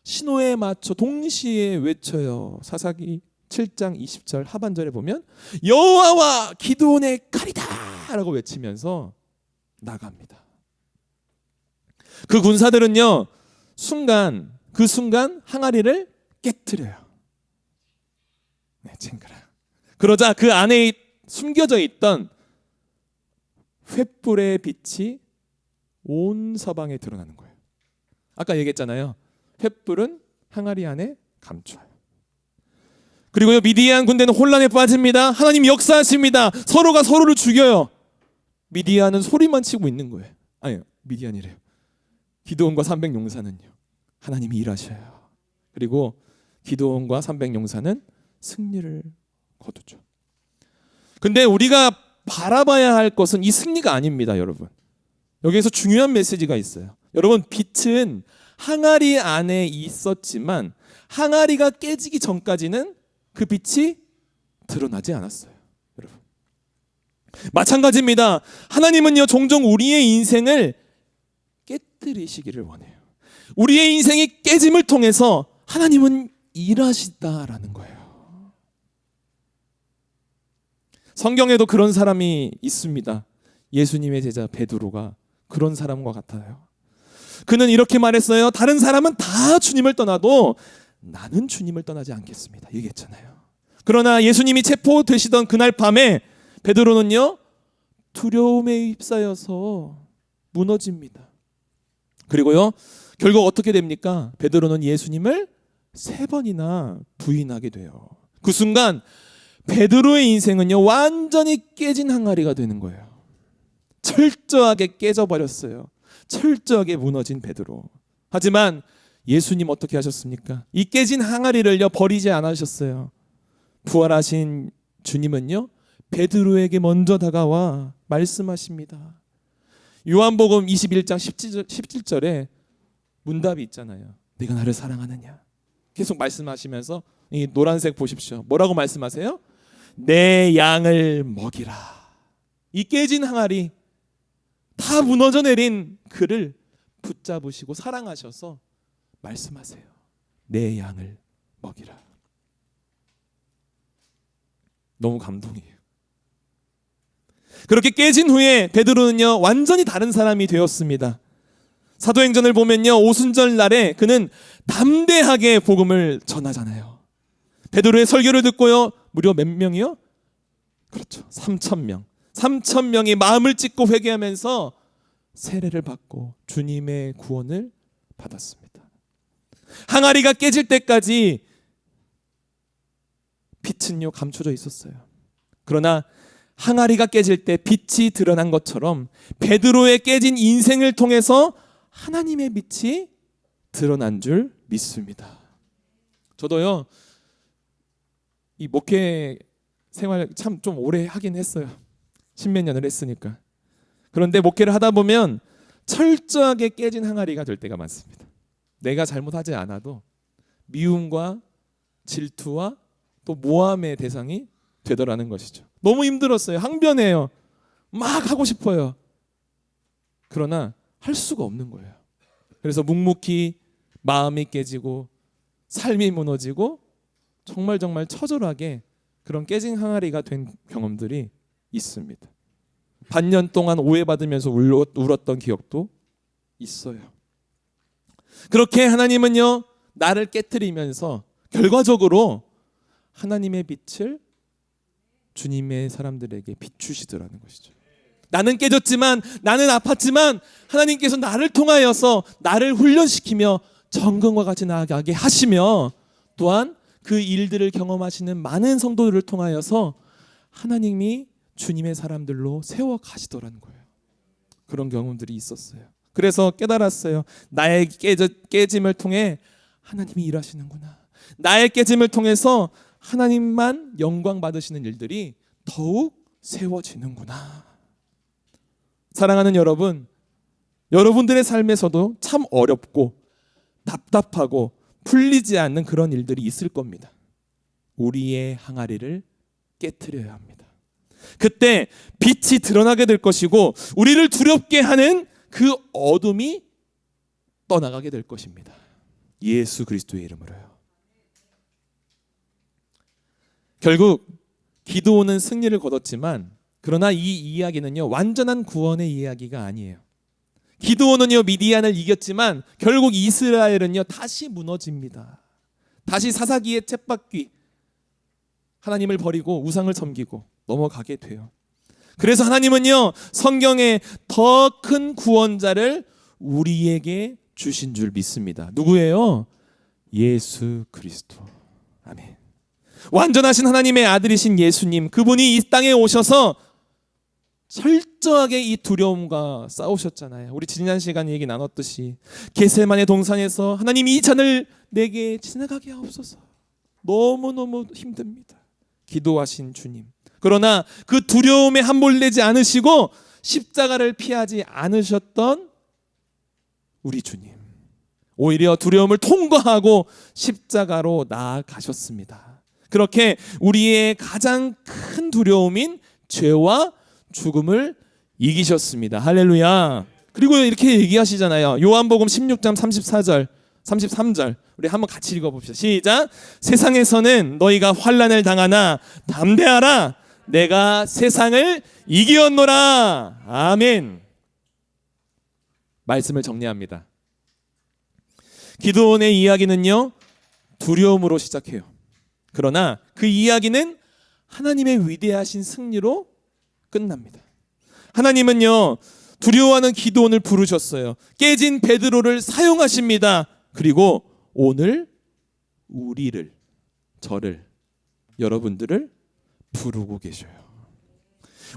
신호에 맞춰 동시에 외쳐요. 사사기 7장 20절 하반절에 보면 여호와와 기드온의 칼이다 라고 외치면서 나갑니다. 그 군사들은요, 그 순간 항아리를 깨트려요. 네, 징그라. 그러자 그 안에 숨겨져 있던 횃불의 빛이 온 서방에 드러나는 거예요. 아까 얘기했잖아요. 횃불은 항아리 안에 감춰요. 그리고요, 미디안 군대는 혼란에 빠집니다. 하나님 역사하십니다. 서로가 서로를 죽여요. 미디안은 소리만 치고 있는 거예요. 아니요, 미디안이래요. 기드온과 300용사는요, 하나님이 일하셔요. 그리고 기드온과 300용사는 승리를 거두죠. 근데 우리가 바라봐야 할 것은 이 승리가 아닙니다, 여러분. 여기에서 중요한 메시지가 있어요. 여러분, 빛은 항아리 안에 있었지만 항아리가 깨지기 전까지는 그 빛이 드러나지 않았어요. 여러분, 마찬가지입니다. 하나님은요, 종종 우리의 인생을 깨뜨리시기를 원해요. 우리의 인생이 깨짐을 통해서 하나님은 일하시다라는 거예요. 성경에도 그런 사람이 있습니다. 예수님의 제자 베드로가 그런 사람과 같아요. 그는 이렇게 말했어요. 다른 사람은 다 주님을 떠나도 나는 주님을 떠나지 않겠습니다. 얘기했잖아요. 그러나 예수님이 체포되시던 그날 밤에 베드로는요, 두려움에 휩싸여서 무너집니다. 그리고요, 결국 어떻게 됩니까? 베드로는 예수님을 3번이나 부인하게 돼요. 그 순간 베드로의 인생은요, 완전히 깨진 항아리가 되는 거예요. 철저하게 깨져버렸어요. 철저하게 무너진 베드로. 하지만 예수님 어떻게 하셨습니까? 이 깨진 항아리를요, 버리지 않으셨어요. 부활하신 주님은요, 베드로에게 먼저 다가와 말씀하십니다. 요한복음 21장 17절에 문답이 있잖아요. 네가 나를 사랑하느냐? 계속 말씀하시면서 이 노란색 보십시오. 뭐라고 말씀하세요? 내 양을 먹이라. 이 깨진 항아리, 다 무너져 내린 그를 붙잡으시고 사랑하셔서 말씀하세요. 내 양을 먹이라. 너무 감동이에요. 그렇게 깨진 후에 베드로는요, 완전히 다른 사람이 되었습니다. 사도행전을 보면요, 오순절 날에 그는 담대하게 복음을 전하잖아요. 베드로의 설교를 듣고요, 무려 몇 명이요? 그렇죠, 3,000명. 3,000명이 마음을 찢고 회개하면서 세례를 받고 주님의 구원을 받았습니다. 항아리가 깨질 때까지 빛은요, 감춰져 있었어요. 그러나 항아리가 깨질 때 빛이 드러난 것처럼 베드로의 깨진 인생을 통해서 하나님의 빛이 드러난 줄 믿습니다. 저도요, 이 목회 생활 참 좀 오래 하긴 했어요. 10몇 년을 했으니까. 그런데 목회를 하다 보면 철저하게 깨진 항아리가 될 때가 많습니다. 내가 잘못하지 않아도 미움과 질투와 또 모함의 대상이 되더라는 것이죠. 너무 힘들었어요. 항변해요. 막 하고 싶어요. 그러나 할 수가 없는 거예요. 그래서 묵묵히 마음이 깨지고 삶이 무너지고 정말 처절하게 그런 깨진 항아리가 된 경험들이 있습니다. 반년 동안 오해받으면서 울었던 기억도 있어요. 그렇게 하나님은요, 나를 깨트리면서 결과적으로 하나님의 빛을 주님의 사람들에게 비추시더라는 것이죠. 나는 깨졌지만, 나는 아팠지만 하나님께서 나를 통하여서 나를 훈련시키며 정금과 같이 나아가게 하시며, 또한 그 일들을 경험하시는 많은 성도들을 통하여서 하나님이 주님의 사람들로 세워 가시더라는 거예요. 그런 경험들이 있었어요. 그래서 깨달았어요. 나의 깨짐을 통해 하나님이 일하시는구나. 나의 깨짐을 통해서 하나님만 영광 받으시는 일들이 더욱 세워지는구나. 사랑하는 여러분, 여러분들의 삶에서도 참 어렵고 답답하고 풀리지 않는 그런 일들이 있을 겁니다. 우리의 항아리를 깨트려야 합니다. 그때 빛이 드러나게 될 것이고 우리를 두렵게 하는 그 어둠이 떠나가게 될 것입니다. 예수 그리스도의 이름으로요. 결국 기드온은 승리를 거뒀지만, 그러나 이 이야기는요, 완전한 구원의 이야기가 아니에요. 기드온은요, 미디안을 이겼지만 결국 이스라엘은요, 다시 무너집니다. 다시 사사기의 쳇바퀴, 하나님을 버리고 우상을 섬기고 넘어가게 돼요. 그래서 하나님은요, 성경에 더 큰 구원자를 우리에게 주신 줄 믿습니다. 누구예요? 예수 그리스도. 아멘. 완전하신 하나님의 아들이신 예수님, 그분이 이 땅에 오셔서 철저하게 이 두려움과 싸우셨잖아요. 우리 지난 시간 얘기 나눴듯이 겟세마네 동산에서 하나님 이 잔을 내게 지나가게 하옵소서. 너무너무 힘듭니다. 기도하신 주님. 그러나 그 두려움에 함몰되지 않으시고 십자가를 피하지 않으셨던 우리 주님, 오히려 두려움을 통과하고 십자가로 나아가셨습니다. 그렇게 우리의 가장 큰 두려움인 죄와 죽음을 이기셨습니다. 할렐루야. 그리고 이렇게 얘기하시잖아요. 요한복음 16장 34절 33절 우리 한번 같이 읽어봅시다. 시작. 세상에서는 너희가 환난을 당하나 담대하라, 내가 세상을 이기었노라. 아멘. 말씀을 정리합니다. 기드온의 이야기는요, 두려움으로 시작해요. 그러나 그 이야기는 하나님의 위대하신 승리로 끝납니다. 하나님은요, 두려워하는 기드온을 부르셨어요. 깨진 베드로를 사용하십니다. 그리고 오늘 우리를, 저를, 여러분들을 부르고 계셔요.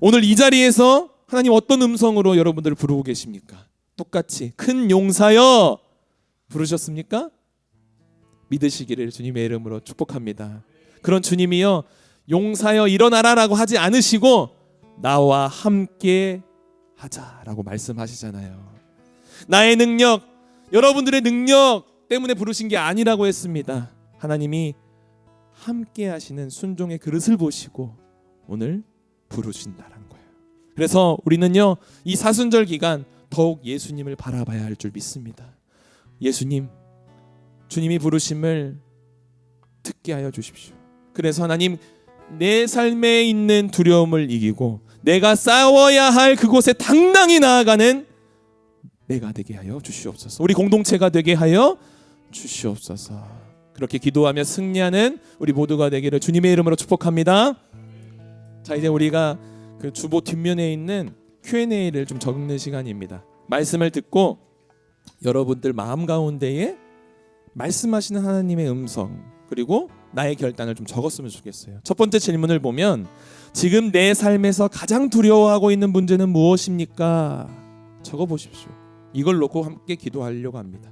오늘 이 자리에서 하나님 어떤 음성으로 여러분들을 부르고 계십니까? 똑같이 큰 용사여 부르셨습니까? 믿으시기를 주님의 이름으로 축복합니다. 그런 주님이요, 용사여 일어나라라고 하지 않으시고 나와 함께 하자라고 말씀하시잖아요. 나의 능력, 여러분들의 능력 때문에 부르신 게 아니라고 했습니다. 하나님이 함께 하시는 순종의 그릇을 보시고 오늘 부르신다는 거예요. 그래서 우리는요, 이 사순절 기간 더욱 예수님을 바라봐야 할 줄 믿습니다. 예수님, 주님이 부르심을 듣게 하여 주십시오. 그래서 하나님, 내 삶에 있는 두려움을 이기고 내가 싸워야 할 그곳에 당당히 나아가는 내가 되게 하여 주시옵소서. 우리 공동체가 되게 하여 주시옵소서. 그렇게 기도하며 승리하는 우리 모두가 되기를 주님의 이름으로 축복합니다. 자, 이제 우리가 그 주보 뒷면에 있는 Q&A를 좀 적는 시간입니다. 말씀을 듣고 여러분들 마음 가운데에 말씀하시는 하나님의 음성, 그리고 나의 결단을 좀 적었으면 좋겠어요. 첫 번째 질문을 보면, 지금 내 삶에서 가장 두려워하고 있는 문제는 무엇입니까? 적어보십시오. 이걸 놓고 함께 기도하려고 합니다.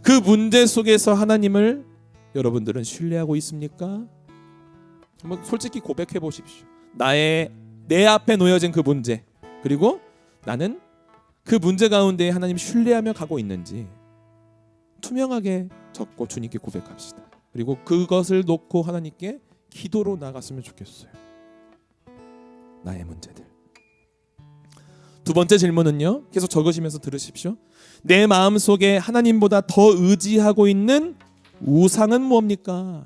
그 문제 속에서 하나님을 여러분들은 신뢰하고 있습니까? 한번 솔직히 고백해 보십시오. 내 앞에 놓여진 그 문제, 그리고 나는 그 문제 가운데 하나님 신뢰하며 가고 있는지 투명하게 적고 주님께 고백합시다. 그리고 그것을 놓고 하나님께 기도로 나갔으면 좋겠어요. 나의 문제들. 두 번째 질문은요. 계속 적으시면서 들으십시오. 내 마음속에 하나님보다 더 의지하고 있는 우상은 뭡니까?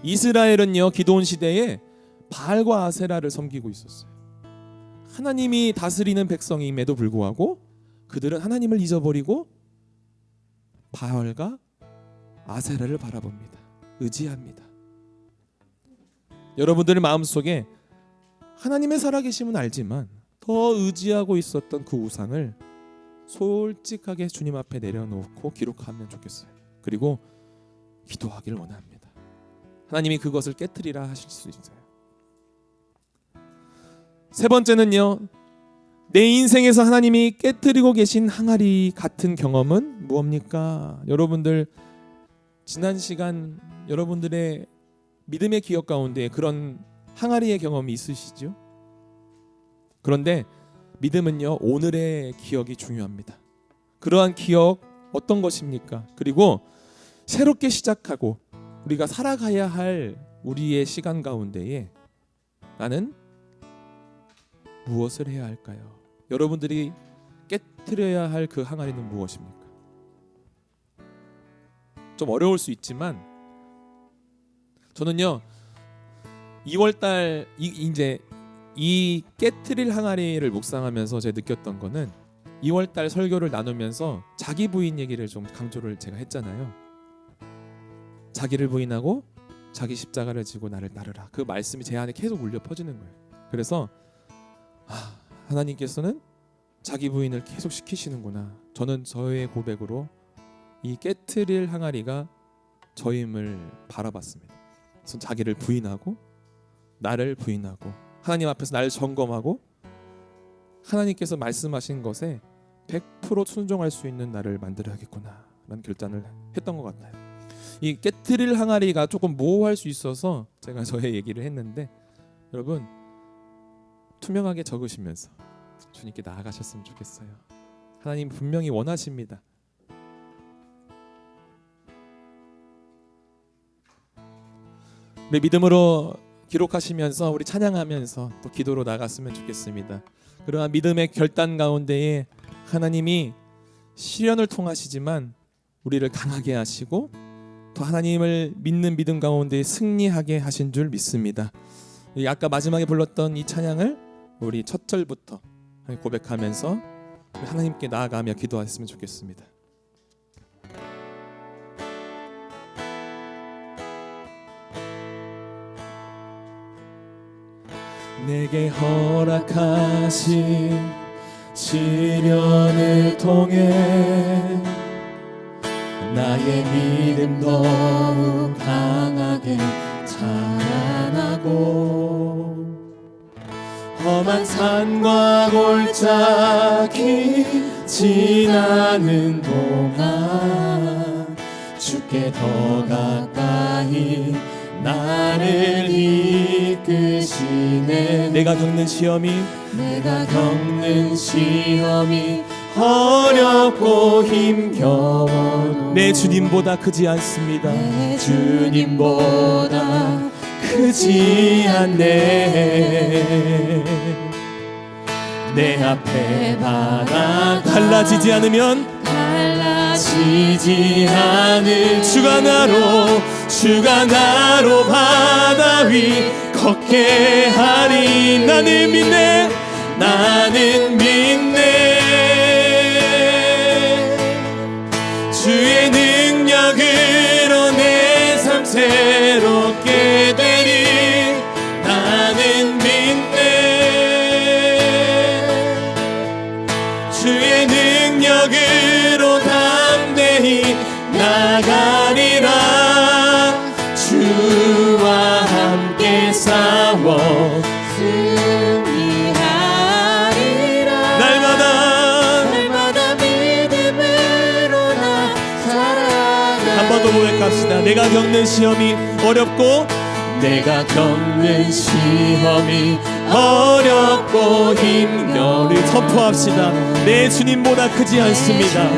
이스라엘은요, 기드온 시대에 바알과 아세라를 섬기고 있었어요. 하나님이 다스리는 백성임에도 불구하고 그들은 하나님을 잊어버리고 바알과 아세라를 바라봅니다. 의지합니다. 여러분들의 마음속에 하나님의 살아계심은 알지만 더 의지하고 있었던 그 우상을 솔직하게 주님 앞에 내려놓고 기록하면 좋겠어요. 그리고 기도하길 원합니다. 하나님이 그것을 깨트리라 하실 수 있어요. 세 번째는요, 내 인생에서 하나님이 깨트리고 계신 항아리 같은 경험은 무엇입니까? 여러분들 지난 시간 여러분들의 믿음의 기억 가운데 그런 항아리의 경험이 있으시죠? 그런데 믿음은요, 오늘의 기억이 중요합니다. 그러한 기억 어떤 것입니까? 그리고 새롭게 시작하고 우리가 살아가야 할 우리의 시간 가운데에 나는 무엇을 해야 할까요? 여러분들이 깨트려야 할 그 항아리는 무엇입니까? 좀 어려울 수 있지만 저는요 2월달 이제 이 깨트릴 항아리를 묵상하면서 제가 느꼈던 거는 2월달 설교를 나누면서 자기 부인 얘기를 좀 강조를 제가 했잖아요. 자기를 부인하고 자기 십자가를 지고 나를 따르라. 그 말씀이 제 안에 계속 울려 퍼지는 거예요. 그래서 하나님께서는 자기 부인을 계속 시키시는구나. 저는 저의 고백으로 이 깨트릴 항아리가 저임을 바라봤습니다. 그래서 자기를 부인하고 나를 부인하고 하나님 앞에서 나를 점검하고 하나님께서 말씀하신 것에 100% 순종할 수 있는 나를 만들어야겠구나 라는 결단을 했던 것 같아요. 이 깨트릴 항아리가 조금 모호할 수 있어서 제가 저의 얘기를 했는데 여러분 투명하게 적으시면서 주님께 나아가셨으면 좋겠어요. 하나님 분명히 원하십니다. 우리 믿음으로 기록하시면서 우리 찬양하면서 또 기도로 나갔으면 좋겠습니다. 그러한 믿음의 결단 가운데에 하나님이 시련을 통하시지만 우리를 강하게 하시고 또 하나님을 믿는 믿음 가운데 승리하게 하신 줄 믿습니다. 아까 마지막에 불렀던 이 찬양을 우리 첫 절부터 고백하면서 하나님께 나아가며 기도했으면 좋겠습니다. 내게 허락하신 시련을 통해 나의 믿음 더욱 강하게 자라나고 험한 산과 골짜기 지나는 동안 주께 더 가까이 나를 이끄시네. 내가 겪는 시험이 어렵고 힘겨워도 내 주님보다 크지 않습니다. 내 주님보다 크지 않네. 내 앞에 바다가 달라지지 않으면 달라지지 않을 주가 나로 바다 위 걷게 하리. 나는 믿네 주의 능력으로 내 삶 새롭게 되리. 나는 믿네 주의 능력으로 담대히 나가리라. 주와 함께 싸워 승리하리라. 날마다 믿음으로 나 살아가. 한 번 더 고백합시다. 내가 겪는 시험이 어렵고 힘겨를 선포합시다. 내 주님보다 크지 않습니다.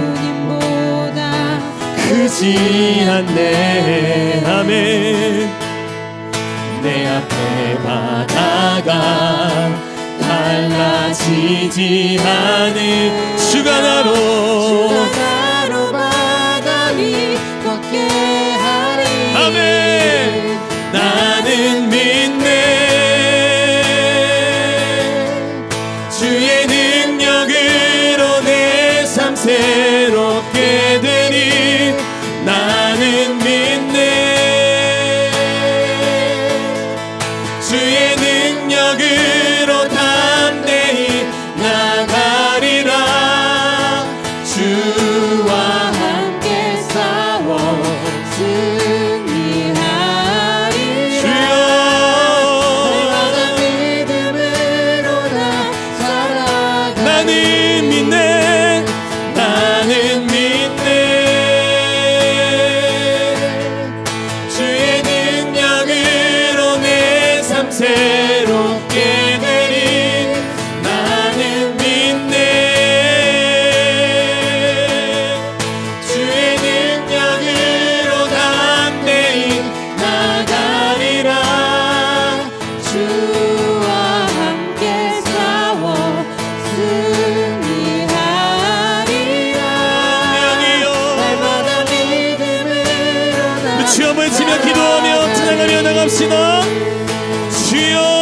않네. 아멘. 내 앞에 바다가 갈라지지 않을 주가 나로 바다 위 걷게 하리. 아멘. 나는 믿네. 주의 능력으로 내 삶 새롭게 되니 나는 믿네. 주의 능력으로 담대히 나가리라. 주와 함께 싸워 승리하리. 주여 날마다 믿음으로 나 살아가리. 나는 믿네. 나는 믿네. 주의 능력으로 내 삶 새롭게 되리. 나는 믿네. 주의 능력으로 담대히 나가리라. 주와 함께 싸워 승리하리라. 명이요. 날마다 믿음으로 나 주여 외치며 기도하며 찬양하며 나갑시다. 주여